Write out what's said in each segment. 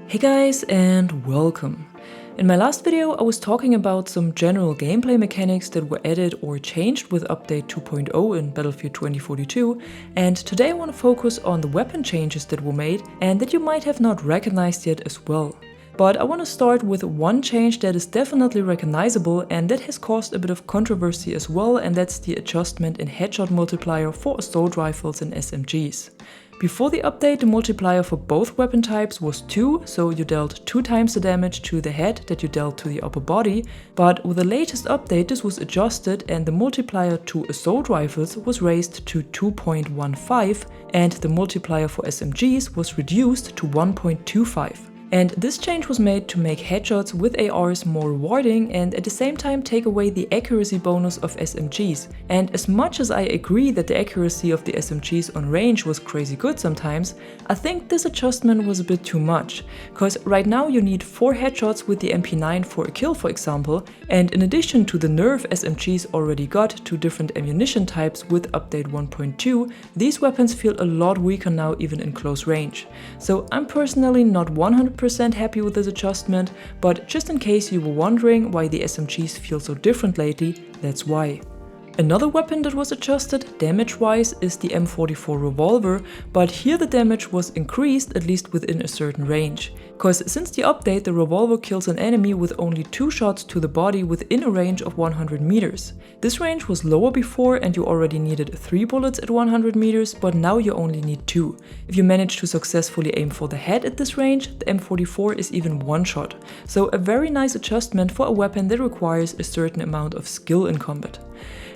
Hey guys, and welcome! In my last video I was talking about some general gameplay mechanics that were added or changed with update 2.0 in Battlefield 2042, and today I want to focus on the weapon changes that were made and that you might have not recognized yet as well. But I want to start with one change that is definitely recognizable and that has caused a bit of controversy as well, and that's the adjustment in headshot multiplier for assault rifles and SMGs. Before the update, the multiplier for both weapon types was 2, so you dealt 2 times the damage to the head that you dealt to the upper body, but with the latest update this was adjusted and the multiplier to assault rifles was raised to 2.15 and the multiplier for SMGs was reduced to 1.25. And this change was made to make headshots with ARs more rewarding and at the same time take away the accuracy bonus of SMGs. And as much as I agree that the accuracy of the SMGs on range was crazy good sometimes, I think this adjustment was a bit too much. Cause right now you need 4 headshots with the MP9 for a kill, for example, and in addition to the nerf SMGs already got to different ammunition types with update 1.2, these weapons feel a lot weaker now even in close range. So I'm personally not 100% happy with this adjustment, but just in case you were wondering why the SMGs feel so different lately, that's why. Another weapon that was adjusted damage-wise is the M44 Revolver, but here the damage was increased at least within a certain range. Cause since the update the Revolver kills an enemy with only 2 shots to the body within a range of 100 meters. This range was lower before and you already needed 3 bullets at 100 meters, but now you only need 2. If you manage to successfully aim for the head at this range, the M44 is even 1 shot. So a very nice adjustment for a weapon that requires a certain amount of skill in combat.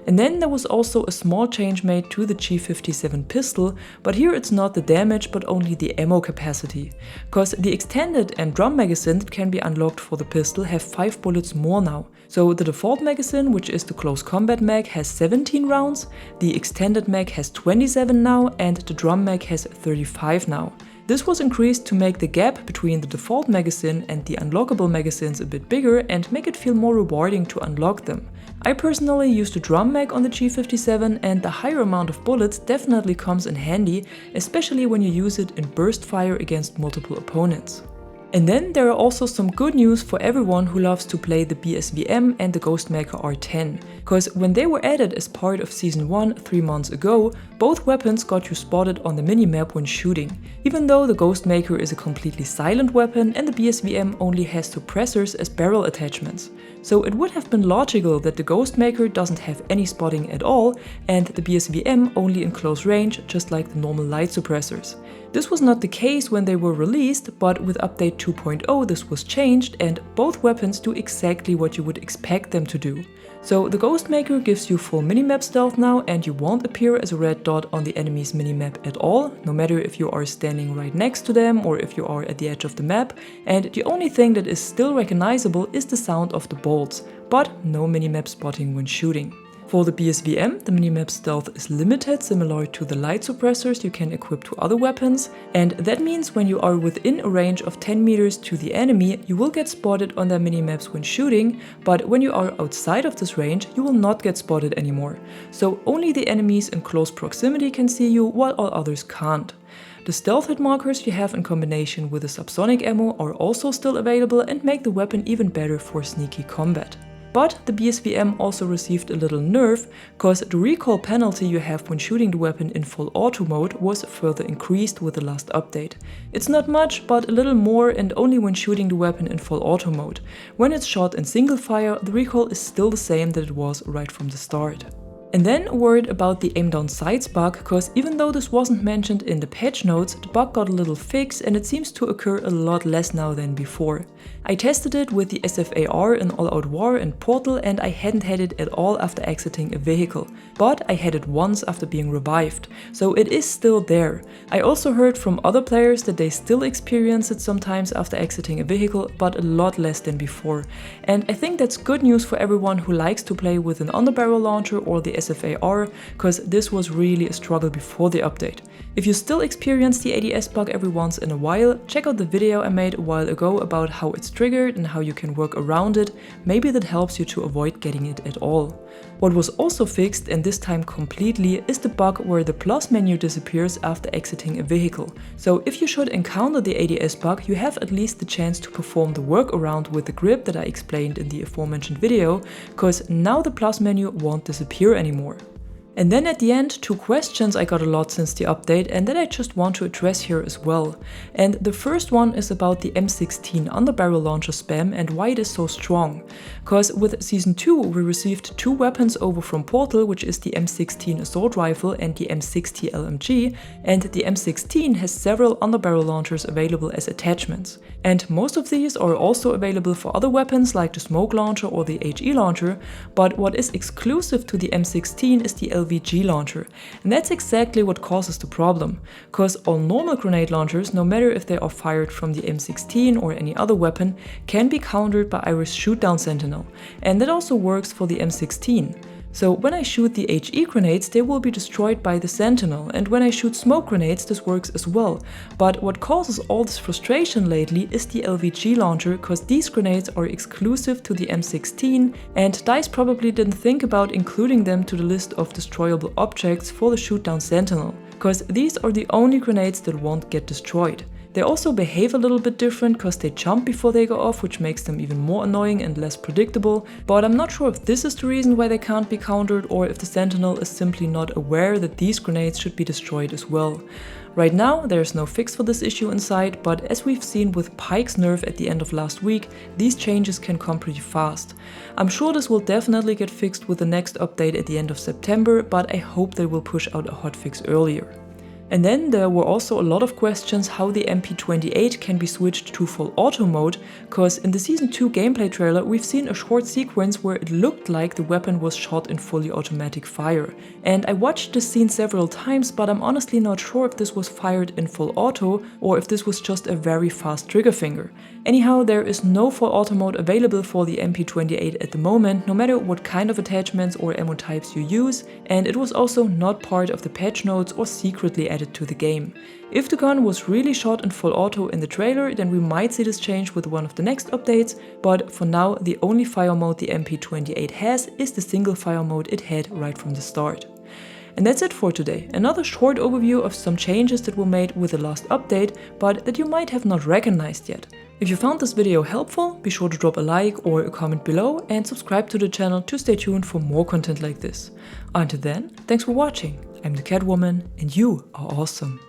And then there was also a small change made to the G57 pistol, but here it's not the damage but only the ammo capacity. Cause the extended and drum magazine that can be unlocked for the pistol have 5 bullets more now. So the default magazine, which is the close combat mag, has 17 rounds, the extended mag has 27 now, and the drum mag has 35 now. This was increased to make the gap between the default magazine and the unlockable magazines a bit bigger and make it feel more rewarding to unlock them. I personally used the drum mag on the G57 and the higher amount of bullets definitely comes in handy, especially when you use it in burst fire against multiple opponents. And then there are also some good news for everyone who loves to play the BSV-M and the Ghostmaker R10, cause when they were added as part of Season 1 3 months ago, both weapons got you spotted on the minimap when shooting, even though the Ghostmaker is a completely silent weapon and the BSV-M only has suppressors as barrel attachments. So it would have been logical that the Ghostmaker doesn't have any spotting at all and the BSV-M only in close range, just like the normal light suppressors. This was not the case when they were released, but with update 2.0 this was changed and both weapons do exactly what you would expect them to do. So the Ghostmaker gives you full minimap stealth now and you won't appear as a red dot on the enemy's minimap at all, no matter if you are standing right next to them or if you are at the edge of the map, and the only thing that is still recognizable is the sound of the bolts, but no minimap spotting when shooting. For the BSV-M, the minimap stealth is limited, similar to the light suppressors you can equip to other weapons, and that means when you are within a range of 10 meters to the enemy, you will get spotted on their minimaps when shooting, but when you are outside of this range, you will not get spotted anymore. So only the enemies in close proximity can see you, while all others can't. The stealth hit markers you have in combination with the subsonic ammo are also still available and make the weapon even better for sneaky combat. But the BSV-M also received a little nerf, cause the recoil penalty you have when shooting the weapon in full auto mode was further increased with the last update. It's not much, but a little more, and only when shooting the weapon in full auto mode. When it's shot in single fire, the recoil is still the same that it was right from the start. And then a word about the aim down sights bug, cause even though this wasn't mentioned in the patch notes, the bug got a little fix and it seems to occur a lot less now than before. I tested it with the SFAR in All Out War and Portal and I hadn't had it at all after exiting a vehicle, but I had it once after being revived, so it is still there. I also heard from other players that they still experience it sometimes after exiting a vehicle, but a lot less than before. And I think that's good news for everyone who likes to play with an Underbarrel launcher or the SFAR, cause this was really a struggle before the update. If you still experience the ADS bug every once in a while, check out the video I made a while ago about how it's triggered and how you can work around it. Maybe that helps you to avoid getting it at all. What was also fixed, and this time completely, is the bug where the plus menu disappears after exiting a vehicle. So if you should encounter the ADS bug, you have at least the chance to perform the workaround with the grip that I explained in the aforementioned video, cause now the plus menu won't disappear anymore. And then at the end, 2 questions I got a lot since the update and that I just want to address here as well. And the first one is about the M16 Underbarrel launcher spam and why it is so strong. Cause with Season 2 we received 2 weapons over from Portal, which is the M16 assault rifle and the M60 LMG, and the M16 has several Underbarrel launchers available as attachments. And most of these are also available for other weapons like the smoke launcher or the HE launcher, but what is exclusive to the M16 is the LVG launcher, and that's exactly what causes the problem, cause all normal grenade launchers, no matter if they are fired from the M16 or any other weapon, can be countered by Iris Shootdown Sentinel, and that also works for the M16. So when I shoot the HE grenades, they will be destroyed by the Sentinel, and when I shoot smoke grenades, this works as well. But what causes all this frustration lately is the LVG launcher, cause these grenades are exclusive to the M16, and DICE probably didn't think about including them to the list of destroyable objects for the Shootdown Sentinel, cause these are the only grenades that won't get destroyed. They also behave a little bit different cause they jump before they go off, which makes them even more annoying and less predictable, but I'm not sure if this is the reason why they can't be countered or if the Sentinel is simply not aware that these grenades should be destroyed as well. Right now there is no fix for this issue in sight, but as we've seen with Pike's nerf at the end of last week, these changes can come pretty fast. I'm sure this will definitely get fixed with the next update at the end of September, but I hope they will push out a hotfix earlier. And then there were also a lot of questions how the MP28 can be switched to full auto mode, cause in the Season 2 gameplay trailer we've seen a short sequence where it looked like the weapon was shot in fully automatic fire. And I watched this scene several times, but I'm honestly not sure if this was fired in full auto or if this was just a very fast trigger finger. Anyhow, there is no full auto mode available for the MP28 at the moment, no matter what kind of attachments or ammo types you use, and it was also not part of the patch notes or secretly added to the game. If the gun was really shot in full auto in the trailer, then we might see this change with one of the next updates, but for now the only fire mode the MP28 has is the single fire mode it had right from the start. And that's it for today. Another short overview of some changes that were made with the last update, but that you might have not recognized yet. If you found this video helpful, be sure to drop a like or a comment below and subscribe to the channel to stay tuned for more content like this. Until then, thanks for watching. I'm the Catwoman and you are awesome.